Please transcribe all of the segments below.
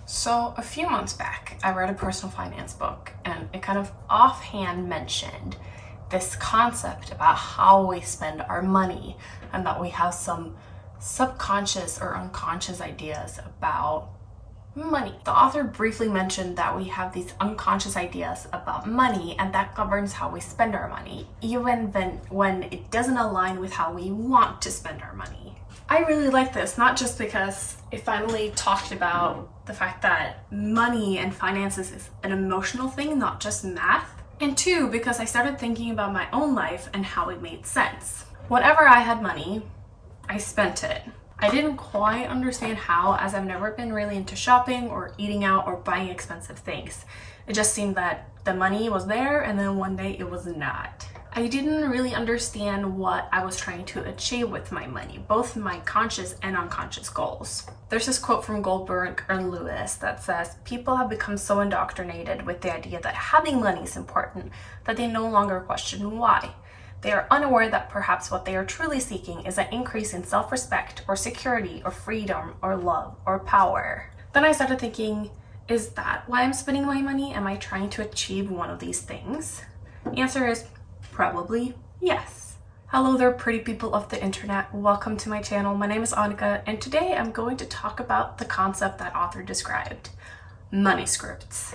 So a few months back, I read a personal finance book and it kind of offhand mentioned this concept about how we spend our money and that we have some subconscious or unconscious ideas about money. The author briefly mentioned that we have these unconscious ideas about money and that governs how we spend our money, even when it doesn't align with how we want to spend our money. I really like this, not just because it finally talked about the fact that money and finances is an emotional thing, not just math. And two, because I started thinking about my own life and how it made sense. Whenever I had money, I spent it. I didn't quite understand how, as I've never been really into shopping or eating out or buying expensive things. It just seemed that the money was there and then one day it was not. I didn't really understand what I was trying to achieve with my money, both my conscious and unconscious goals. There's this quote from Goldberg and Lewis that says, "People have become so indoctrinated with the idea that having money is important that they no longer question why. They are unaware that perhaps what they are truly seeking is an increase in self-respect or security or freedom or love or power." Then I started thinking, is that why I'm spending my money? Am I trying to achieve one of these things? The answer is probably yes. Hello there, pretty people of the internet. Welcome to my channel. My name is Annika, and today I'm going to talk about the concept that author described, money scripts.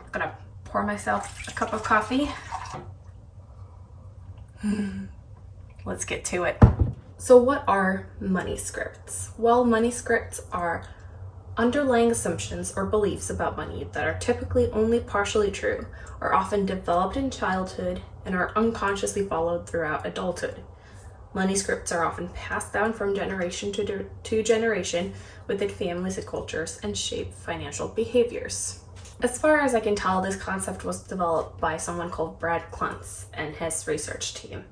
I'm gonna pour myself a cup of coffee. Let's get to it. So what are money scripts? Well, money scripts are underlying assumptions or beliefs about money that are typically only partially true, are often developed in childhood, and are unconsciously followed throughout adulthood. Money scripts are often passed down from generation to generation within families and cultures and shape financial behaviors. As far as I can tell, this concept was developed by someone called Brad Kluntz and his research team.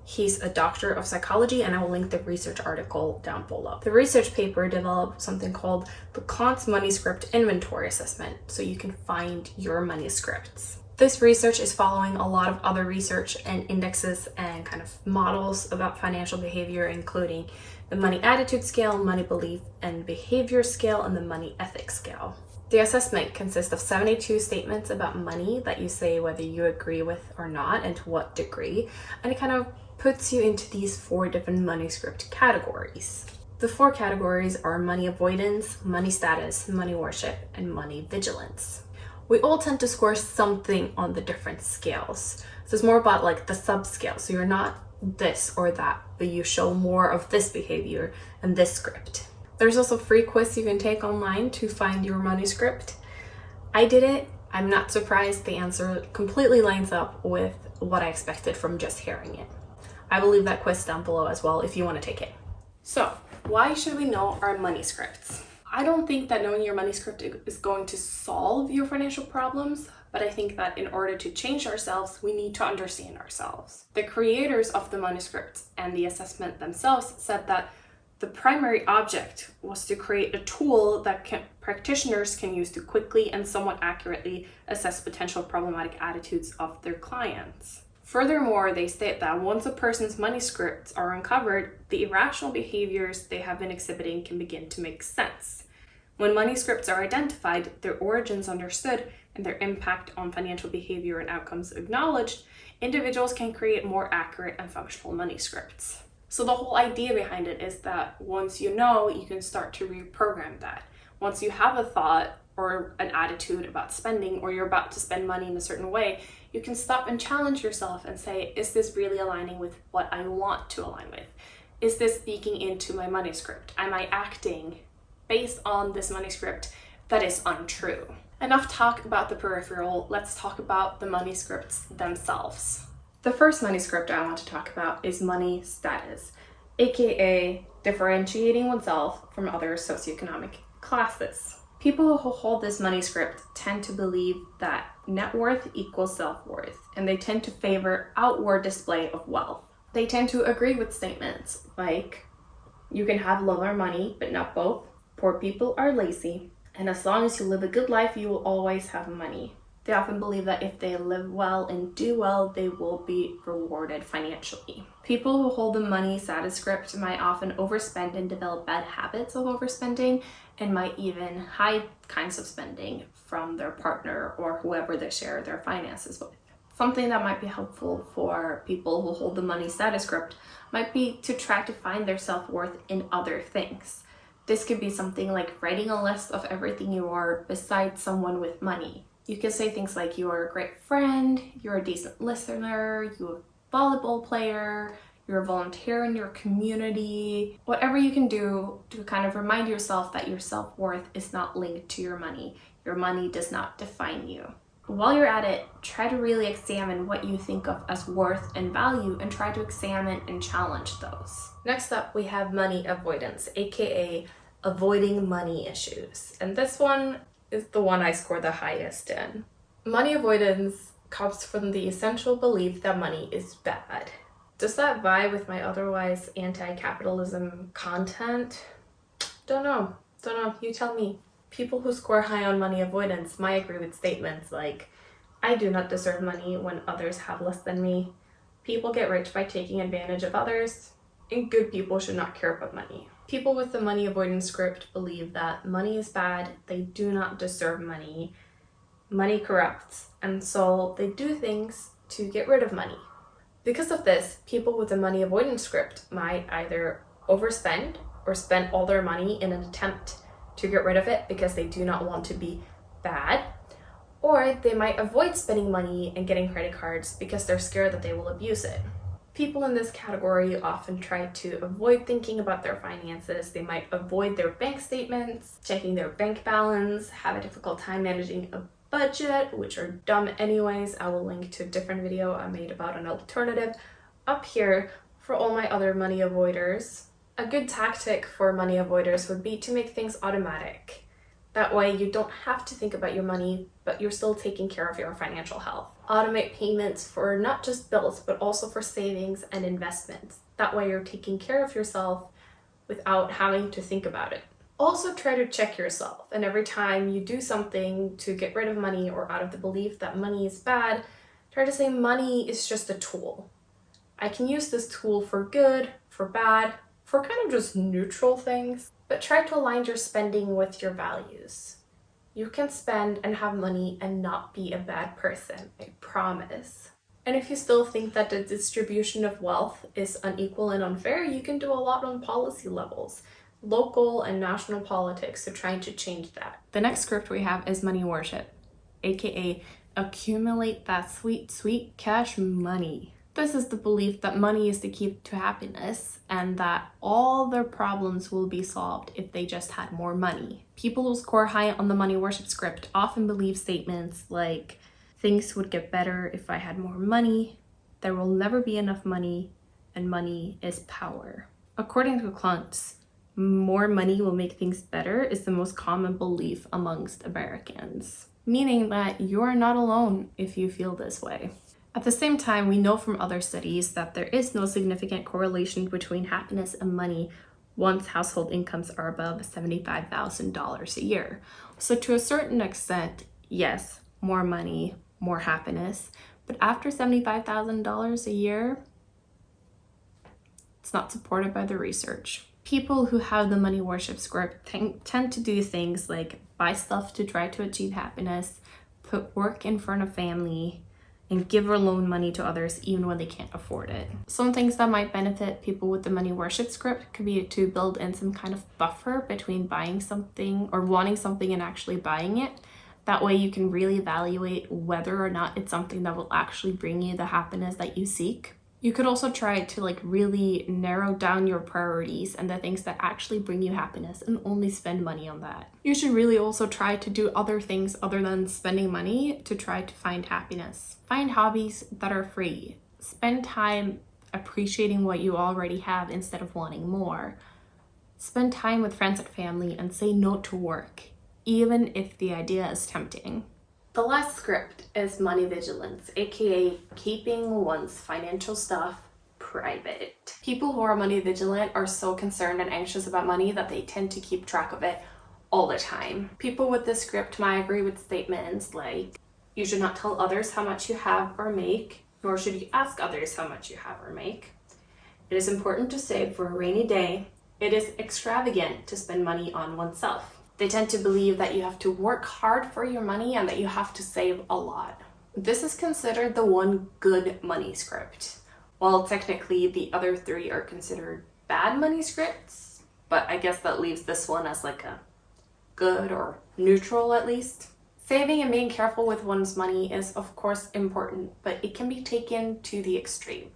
He's a doctor of psychology, and I will link the research article down below. The research paper developed something called the Kluntz Money Script Inventory Assessment, so you can find your money scripts. This research is following a lot of other research and indexes and kind of models about financial behavior, including the money attitude scale, money belief and behavior scale, and the money ethics scale. The assessment consists of 72 statements about money that you say whether you agree with or not and to what degree, and it kind of puts you into these 4 different money script categories. The 4 categories are money avoidance, money status, money worship, and money vigilance. We all tend to score something on the different scales. So it's more about like the subscale. So you're not this or that, but you show more of this behavior and this script. There's also a free quiz you can take online to find your money script. I did it. I'm not surprised. The answer completely lines up with what I expected from just hearing it. I will leave that quiz down below as well if you want to take it. So, why should we know our money scripts? I don't think that knowing your money script is going to solve your financial problems, but I think that in order to change ourselves, we need to understand ourselves. The creators of the money scripts and the assessment themselves said that the primary object was to create a tool that practitioners can use to quickly and somewhat accurately assess potential problematic attitudes of their clients. Furthermore, they state that once a person's money scripts are uncovered, the irrational behaviors they have been exhibiting can begin to make sense. When money scripts are identified, their origins understood, and their impact on financial behavior and outcomes acknowledged, individuals can create more accurate and functional money scripts. So the whole idea behind it is that once you know, you can start to reprogram that. Once you have a thought or an attitude about spending, or you're about to spend money in a certain way, you can stop and challenge yourself and say, is this really aligning with what I want to align with? Is this speaking into my money script? Am I acting based on this money script that is untrue? Enough talk about the peripheral, let's talk about the money scripts themselves. The first money script I want to talk about is money status, aka differentiating oneself from other socioeconomic classes. People who hold this money script tend to believe that net worth equals self-worth, and they tend to favor outward display of wealth. They tend to agree with statements like, you can have love or money, but not both. Poor people are lazy. And as long as you live a good life, you will always have money. They often believe that if they live well and do well, they will be rewarded financially. People who hold the money status script might often overspend and develop bad habits of overspending, and might even hide kinds of spending from their partner or whoever they share their finances with. Something that might be helpful for people who hold the money status script might be to try to find their self-worth in other things. This could be something like writing a list of everything you are besides someone with money. You can say things like you are a great friend, you're a decent listener, you're a volleyball player, you're a volunteer in your community. Whatever you can do to kind of remind yourself that your self-worth is not linked to your money. Your money does not define you. While you're at it, try to really examine what you think of as worth and value and try to examine and challenge those. Next up, we have money avoidance, aka avoiding money issues. And this one is the one I score the highest in. Money avoidance comes from the essential belief that money is bad. Does that vibe with my otherwise anti-capitalism content? Don't know, you tell me. People who score high on money avoidance might agree with statements like, I do not deserve money when others have less than me. People get rich by taking advantage of others, and good people should not care about money. People with the money avoidance script believe that money is bad, they do not deserve money, money corrupts, and so they do things to get rid of money. Because of this, people with the money avoidance script might either overspend or spend all their money in an attempt to get rid of it because they do not want to be bad, or they might avoid spending money and getting credit cards because they're scared that they will abuse it. People in this category often try to avoid thinking about their finances. They might avoid their bank statements, checking their bank balance, have a difficult time managing a budget, which are dumb anyways. I will link to a different video I made about an alternative up here for all my other money avoiders. A good tactic for money avoiders would be to make things automatic. That way you don't have to think about your money, but you're still taking care of your financial health. Automate payments for not just bills, but also for savings and investments. That way you're taking care of yourself without having to think about it. Also try to check yourself, and every time you do something to get rid of money or out of the belief that money is bad, try to say money is just a tool. I can use this tool for good, for bad, for kind of just neutral things, but try to align your spending with your values. You can spend and have money and not be a bad person, I promise. And if you still think that the distribution of wealth is unequal and unfair, you can do a lot on policy levels, local and national politics, so trying to change that. The next script we have is money worship, aka accumulate that sweet, sweet cash money. This is the belief that money is the key to happiness and that all their problems will be solved if they just had more money. People who score high on the money worship script often believe statements like, things would get better if I had more money, there will never be enough money, and money is power. According to Kluntz, more money will make things better is the most common belief amongst Americans, meaning that you're not alone if you feel this way. At the same time, we know from other studies that there is no significant correlation between happiness and money once household incomes are above $75,000 a year. So to a certain extent, yes, more money, more happiness, but after $75,000 a year, it's not supported by the research. People who have the money worship script tend to do things like buy stuff to try to achieve happiness, put work in front of family, and give or loan money to others even when they can't afford it. Some things that might benefit people with the money worship script could be to build in some kind of buffer between buying something or wanting something and actually buying it. That way you can really evaluate whether or not it's something that will actually bring you the happiness that you seek. You could also try to really narrow down your priorities and the things that actually bring you happiness and only spend money on that. You should really also try to do other things other than spending money to try to find happiness. Find hobbies that are free. Spend time appreciating what you already have instead of wanting more. Spend time with friends and family and say no to work, even if the idea is tempting. The last script is money vigilance, aka keeping one's financial stuff private. People who are money vigilant are so concerned and anxious about money that they tend to keep track of it all the time. People with this script might agree with statements like, You should not tell others how much you have or make, nor should you ask others how much you have or make. It is important to save for a rainy day. It is extravagant to spend money on oneself. They tend to believe that you have to work hard for your money and that you have to save a lot. This is considered the one good money script, while technically the other three are considered bad money scripts, but I guess that leaves this one as like a good or neutral at least. Saving and being careful with one's money is of course important, but it can be taken to the extreme.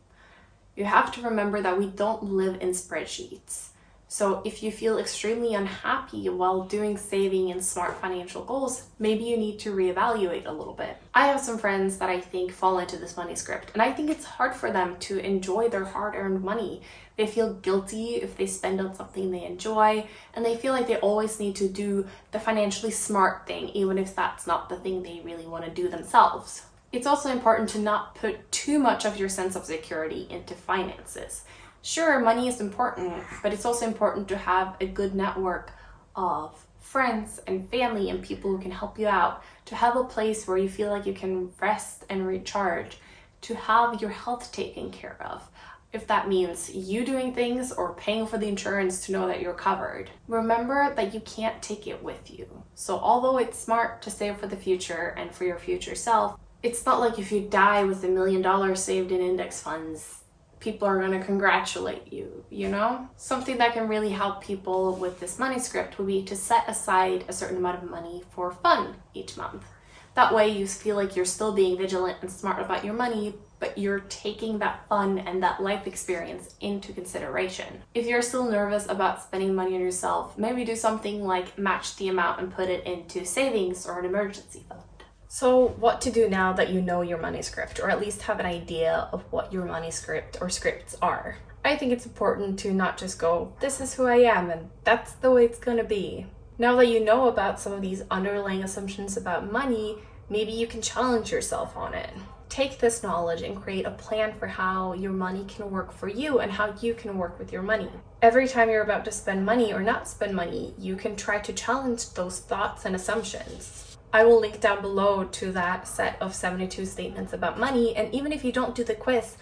You have to remember that we don't live in spreadsheets. So if you feel extremely unhappy while doing saving and smart financial goals, maybe you need to reevaluate a little bit. I have some friends that I think fall into this money script, and I think it's hard for them to enjoy their hard-earned money. They feel guilty if they spend on something they enjoy, and they feel like they always need to do the financially smart thing, even if that's not the thing they really want to do themselves. It's also important to not put too much of your sense of security into finances. Sure, money is important, but it's also important to have a good network of friends and family and people who can help you out, to have a place where you feel like you can rest and recharge, to have your health taken care of. If that means you doing things or paying for the insurance to know that you're covered. Remember that you can't take it with you. So although it's smart to save for the future and for your future self, it's not like if you die with $1 million saved in index funds, people are going to congratulate you, you know? Something that can really help people with this money script would be to set aside a certain amount of money for fun each month. That way you feel like you're still being vigilant and smart about your money, but you're taking that fun and that life experience into consideration. If you're still nervous about spending money on yourself, maybe do something like match the amount and put it into savings or an emergency fund. So what to do now that you know your money script, or at least have an idea of what your money script or scripts are? I think it's important to not just go, this is who I am and that's the way it's gonna be. Now that you know about some of these underlying assumptions about money, maybe you can challenge yourself on it. Take this knowledge and create a plan for how your money can work for you and how you can work with your money. Every time you're about to spend money or not spend money, you can try to challenge those thoughts and assumptions. I will link down below to that set of 72 statements about money, and even if you don't do the quiz,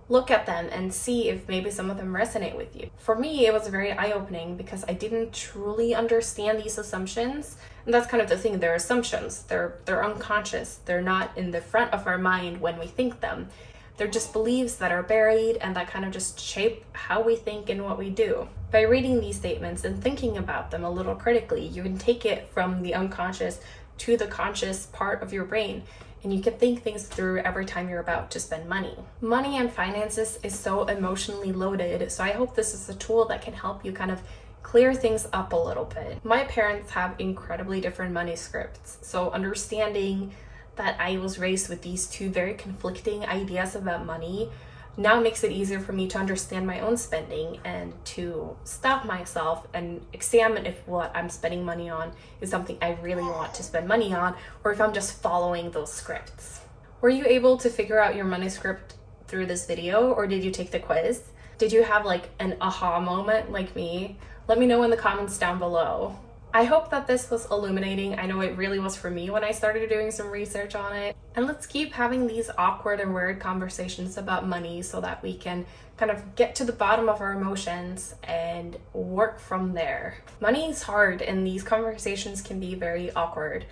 look at them and see if maybe some of them resonate with you. For me, it was very eye-opening because I didn't truly understand these assumptions, and that's kind of the thing, they're assumptions, they're unconscious, they're not in the front of our mind when we think them. They're just beliefs that are buried and that kind of just shape how we think and what we do. By reading these statements and thinking about them a little critically, you can take it from the unconscious to the conscious part of your brain, and you can think things through every time you're about to spend money. Money and finances is so emotionally loaded, so I hope this is a tool that can help you kind of clear things up a little bit. My parents have incredibly different money scripts, so understanding that I was raised with these two very conflicting ideas about money now makes it easier for me to understand my own spending and to stop myself and examine if what I'm spending money on is something I really want to spend money on, or if I'm just following those scripts. Were you able to figure out your money script through this video, or did you take the quiz? Did you have like an aha moment like me? Let me know in the comments down below. I hope that this was illuminating. I know it really was for me when I started doing some research on it. And let's keep having these awkward and weird conversations about money so that we can kind of get to the bottom of our emotions and work from there. Money is hard and these conversations can be very awkward,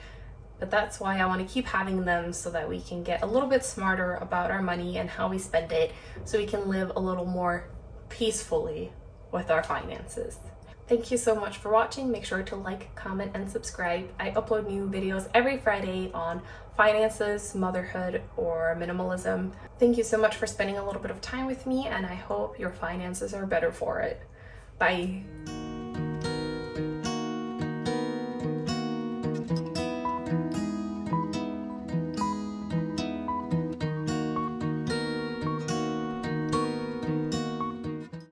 but that's why I want to keep having them so that we can get a little bit smarter about our money and how we spend it, so we can live a little more peacefully with our finances. Thank you so much for watching. Make sure to like, comment, and subscribe. I upload new videos every Friday on finances, motherhood, or minimalism. Thank you so much for spending a little bit of time with me, and I hope your finances are better for it. Bye.